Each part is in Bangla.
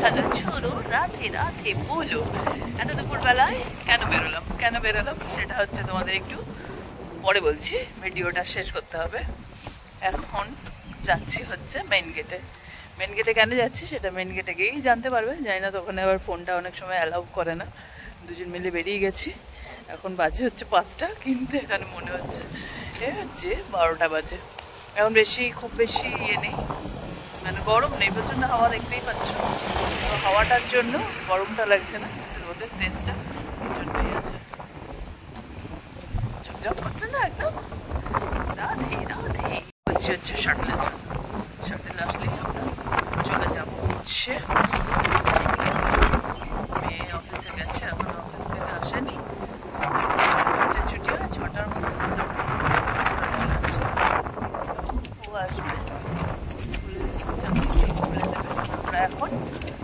হ্যালো ছোড়ো, রাধে রাধে বলো। এত দুপুরবেলায় কেন বেরোলাম সেটা হচ্ছে তোমাদের একটু পরে বলছি, ভিডিওটা শেষ করতে হবে। এখন যাচ্ছি হচ্ছে মেন গেটে কেন যাচ্ছি সেটা মেন গেটে গিয়েই জানতে পারবে। জানি না তো ওখানে আবার ফোনটা অনেক সময় অ্যালাউ করে না। দুজন মিলে বেরিয়ে গেছি, এখন বাজে হচ্ছে 5টা, কিন্তু এখানে মনে হচ্ছে যে 12টা বাজে। এখন খুব বেশি নেই, মানে গরম নেই, প্রচণ্ড হাওয়া দেখতেই পাচ্ছ। তো হাওয়াটার জন্য গরমটা লাগছে না, কিন্তু রোদের তেজটা প্রচণ্ডই আছে, ঝকঝক করছে না একদম। রাধে রাধে হচ্ছে শাটলের জন্য। শাটল আসলেই আমরা চলে যাবো হচ্ছে মেয়ে অফিসে গেছে, এখন অফিস থেকে আসেনি। 5টায় ছুটি হয়, 6টার মধ্যে চলে আসে। ও আসবে, খুলে দেবে। আমরা এখন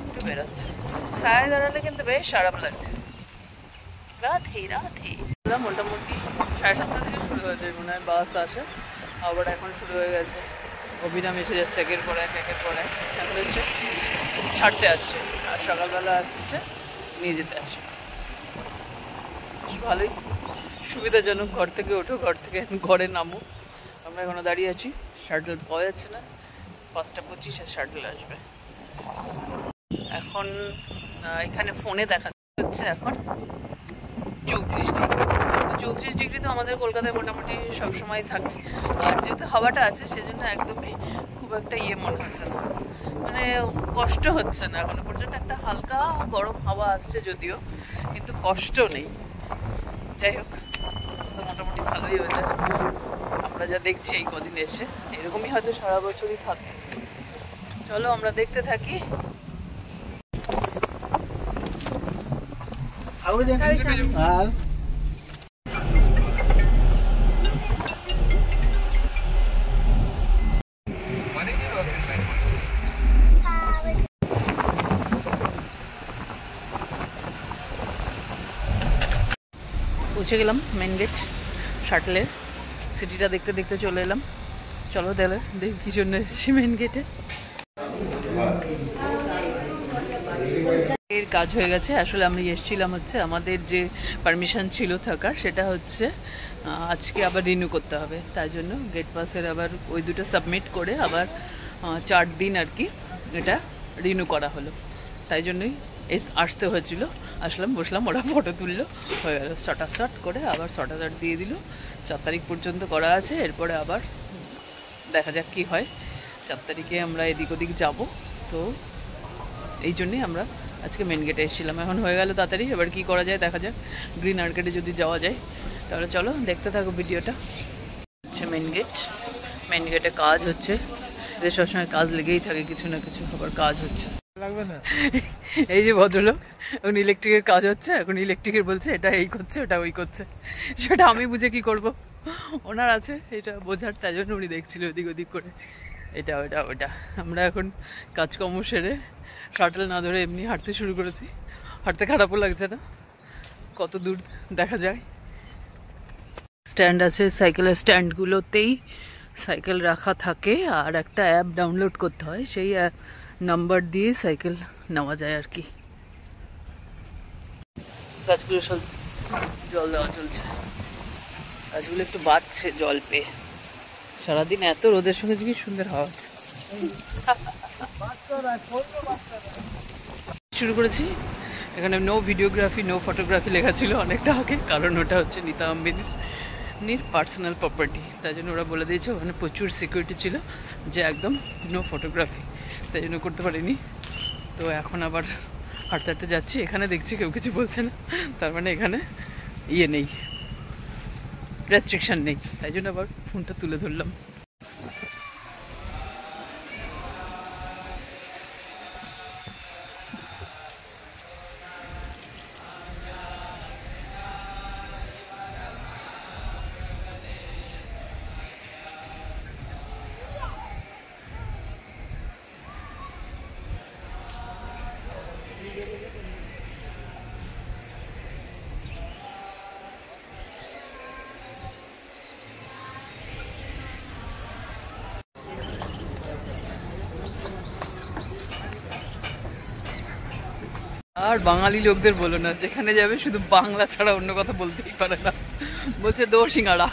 একটু বেরোচ্ছি, ছায় দাঁড়ালে কিন্তু বেশ আরাম লাগছে। রাধে রাধে। মোটামুটি 7:30 থেকে শুরু হয়ে যায় মনে হয়, বাস আসে। আবার এখন শুরু হয়ে গেছে, অভিরাম এসে যাচ্ছে একের পর এক। এখন হচ্ছে ছাড়তে আসছে, আর সকালবেলা আসছে নিয়ে যেতে আসে। ভালোই সুবিধাজনক, ঘর থেকে ওঠো, ঘর থেকে ঘরে নামো। আমরা এখনো দাঁড়িয়ে আছি, শাটল পাওয়া যাচ্ছে না। 5:25 শাটল আসবে। এখন এখানে ফোনে দেখা হচ্ছে এখন 34 ডিগ্রি তো আমাদের কলকাতায় মোটামুটি সবসময় থাকে। আর যেহেতু হাওয়াটা আছে সেজন্য একদমই খুব একটা মনে হচ্ছে না, মানে কষ্ট হচ্ছে না এখনো পর্যন্ত। একটা হালকা গরম হাওয়া আসছে যদিও, কিন্তু কষ্ট নেই। যাই হোক, তো মোটামুটি ভালোই হয়ে যায়। আমরা যা দেখছি এই কদিন এসে, এরকমই হয়তো সারা বছরই থাকে। চলো আমরা দেখতে থাকি। পৌঁছে গেলাম মেন গেট শাটলের। সিটিটা দেখতে দেখতে চলে এলাম। চলো তাহলে দেখি কি জন্য এসেছি মেন গেটে। এর কাজ হয়ে গেছে। আসলে আমরা এসেছিলাম হচ্ছে, আমাদের যে পারমিশন ছিল থাকার সেটা হচ্ছে আজকে আবার রিনিউ করতে হবে। তাই জন্য গেট পাসের আবার ওই দুটো সাবমিট করে আবার 4 দিন আর কি এটা রিনিউ করা হলো। তাই জন্যই আসতে হয়েছিল। আসলাম, বসলাম, ওরা ফটো তুললো, হয়ে গেল। শট করে আবার শট দিয়ে দিল। 4 তারিখ পর্যন্ত করা আছে, এরপরে আবার দেখা যাক কী হয়। 4 তারিখে আমরা এদিক ওদিক যাব, তো এই জন্যই আমরা আজকে মেন গেটে এসেছিলাম। এখন হয়ে গেল তাড়াতাড়ি, এবার কি করা যায় দেখা যাক। গ্রিন আর্কেডে যদি যাওয়া যায় তাহলে চলো দেখতে থাকো ভিডিওটা। হচ্ছে মেন গেটে কাজ হচ্ছে। এদের সবসময় কাজ লেগেই থাকে, কিছু না কিছু আবার কাজ হচ্ছে। এই যে ভদ্রলোক, এখন ইলেকট্রিকের কাজ হচ্ছে। এখন ইলেকট্রিকের বলছে এটা এই করছে, ওটা ওই করছে। সেটা আমি বুঝে কি করব, ওনার আছে এটা বোঝার, তাই জন্য উনি দেখছিল ওদিক ওদিক করে এটা ওটা। আমরা এখন কাজকর্ম সেরে শাটল না ধরে এমনি হাঁটতে শুরু করেছি। হাঁটতে খারাপও লাগছে না, কত দূর দেখা যায়। স্ট্যান্ড আছে, সাইকেলের স্ট্যান্ডগুলোতেই সাইকেল রাখা থাকে, আর একটা অ্যাপ ডাউনলোড করতে হয়, সেই নাম্বার দিয়ে সাইকেল নেওয়া যায় আর কি। গাছগুলো সব জল দেওয়া চলছে, গাছগুলো একটু বাড়ছে জল পেয়ে। সারাদিন এত রোদের সঙ্গে কি সুন্দর হাওয়া হচ্ছে। শুরু করেছি। এখানে নো ভিডিওগ্রাফি নো ফটোগ্রাফি লেখা ছিল অনেকটা আগে, কারণ ওটা হচ্ছে নীতা আম্বানির পার্সোনাল প্রপার্টি। তাই জন্য ওরা বলে দিয়েছে, ওখানে প্রচুর সিকিউরিটি ছিল যে একদম নো ফটোগ্রাফি, তাই জন্য করতে পারিনি। তো এখন আবার হাঁটতে হাঁটতে যাচ্ছি। এখানে দেখছি কেউ কিছু বলছে না, তার মানে এখানে নেই, রেস্ট্রিকশন নেই। তাই জন্য আবার ফোনটা তুলে ধরলাম। আর বাঙালি লোকদের বলো না, যেখানে যাবে শুধু বাংলা ছাড়া অন্য কথা বলতেই পারে না, বলছে দো সিঙ্গাড়া,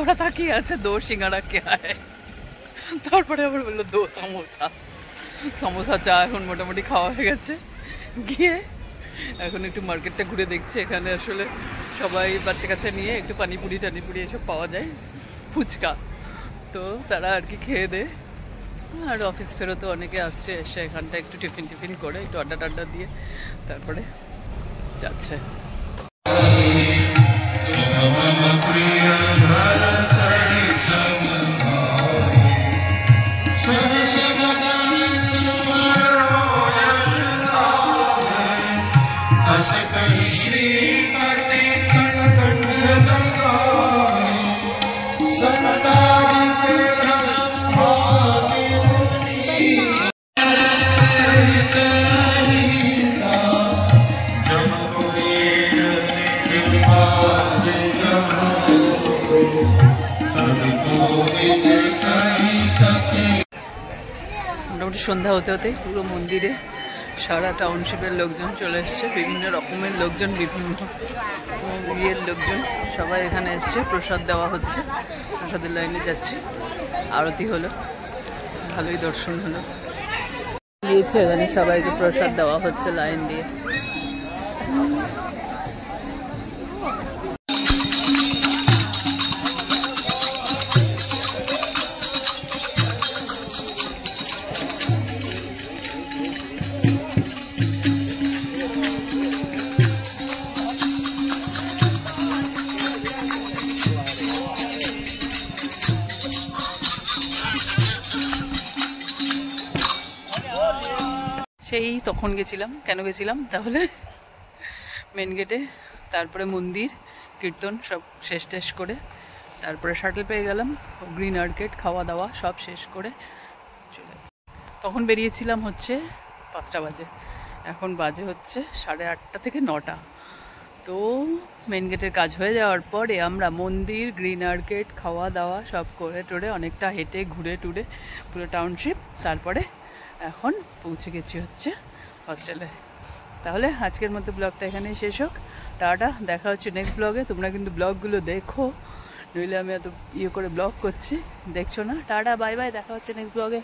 ওরা তাকিয়ে আছে দো সিঙ্গাড়া কে হয়, তারপরে আবার বললো দো সমোসা। সমোসা চা এখন মোটামুটি খাওয়া হয়ে গেছে, গিয়ে এখন একটু মার্কেটটা ঘুরে দেখছি। এখানে আসলে সবাই বাচ্চা কাচ্চা নিয়ে একটু পানিপুরি টানিপুরি এসব পাওয়া যায়, ফুচকা, তো তারা আর কি খেয়ে দেয়। আর অফিস ফেরতও অনেকে আসছে, এসে এখানটা একটু টিফিন টিফিন করে একটু আড্ডা টাড্ডা দিয়ে তারপরে যাচ্ছে। মোটামুটি সন্ধ্যা হতে হতে পুরো মন্দিরে সারা টাউনশিপের লোকজন চলে এসছে, বিভিন্ন রকমের লোকজন, বিভিন্ন ইয়ের লোকজন সবাই এখানে এসছে। প্রসাদ দেওয়া হচ্ছে, প্রসাদের লাইনে যাচ্ছি। আরতি হলো, ভালোই দর্শন হলো। দিয়েছে এখানে সবাইকে প্রসাদ দেওয়া হচ্ছে লাইন দিয়ে। সেই তখন গেছিলাম, কেন গেছিলাম তাহলে মেন গেটে, তারপরে মন্দির কীর্তন সব শেষ টেস করে তারপরে শাটল পেয়ে গেলাম, গ্রিন আর্কেড খাওয়া দাওয়া সব শেষ করে চলে। তখন বেরিয়েছিলাম হচ্ছে 5টা বাজে, এখন বাজে হচ্ছে 8:30 থেকে 9টা। তো মেন গেটের কাজ হয়ে যাওয়ার পরে আমরা মন্দির, গ্রিন আর্কেড, খাওয়া দাওয়া সব করে টোরে অনেকটা হেঁটে ঘুরে টুরে পুরো টাউনশিপ, তারপরে এখন পৌঁছে গেছি হচ্ছে হস্টেলে। তাহলে আজকের মতো ব্লগটা এখানেই শেষ হোক। টাটা, দেখা হচ্ছে নেক্সট ব্লগে। তোমরা কিন্তু ব্লগগুলো দেখো, নইলে আমি এত ইয়ে করে ব্লগ করছি, দেখছো না। টাটা, বাই বাই, দেখা হচ্ছে নেক্সট ব্লগে।